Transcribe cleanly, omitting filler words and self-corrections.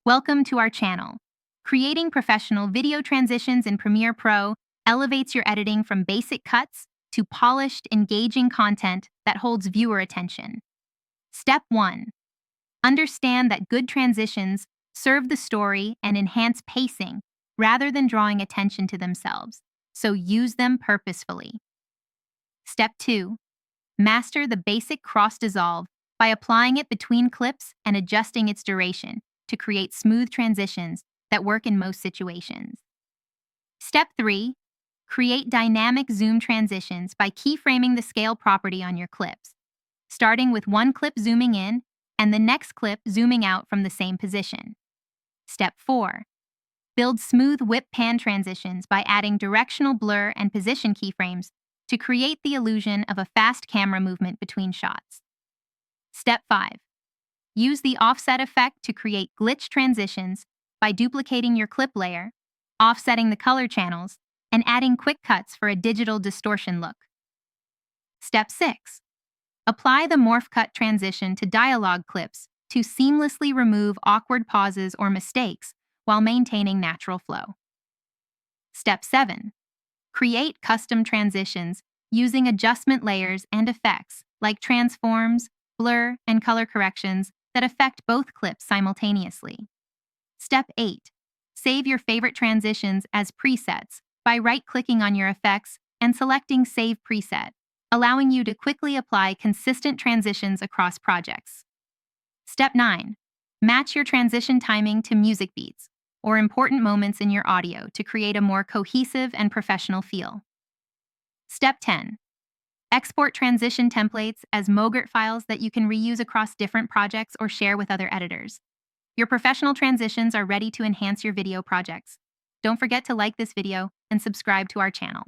Welcome to our channel. Creating professional video transitions in Premiere Pro elevates your editing from basic cuts to polished, engaging content that holds viewer attention. Step 1. Understand that good transitions serve the story and enhance pacing rather than drawing attention to themselves, so use them purposefully. Step 2. Master the basic cross-dissolve by applying it between clips and adjusting its duration to create smooth transitions that work in most situations. Step 3. Create dynamic zoom transitions by keyframing the scale property on your clips, starting with one clip zooming in and the next clip zooming out from the same position. Step 4. Build smooth whip pan transitions by adding directional blur and position keyframes to create the illusion of a fast camera movement between shots. Step 5. Use the offset effect to create glitch transitions by duplicating your clip layer, offsetting the color channels, and adding quick cuts for a digital distortion look. Step 6. Apply the morph cut transition to dialogue clips to seamlessly remove awkward pauses or mistakes while maintaining natural flow. Step 7. Create custom transitions using adjustment layers and effects like transforms, blur, and color corrections that affect both clips simultaneously. Step 8. Save your favorite transitions as presets by right-clicking on your effects and selecting Save Preset, allowing you to quickly apply consistent transitions across projects. Step 9. Match your transition timing to music beats or important moments in your audio to create a more cohesive and professional feel. Step 10. Export transition templates as MOGRT files that you can reuse across different projects or share with other editors. Your professional transitions are ready to enhance your video projects. Don't forget to like this video and subscribe to our channel.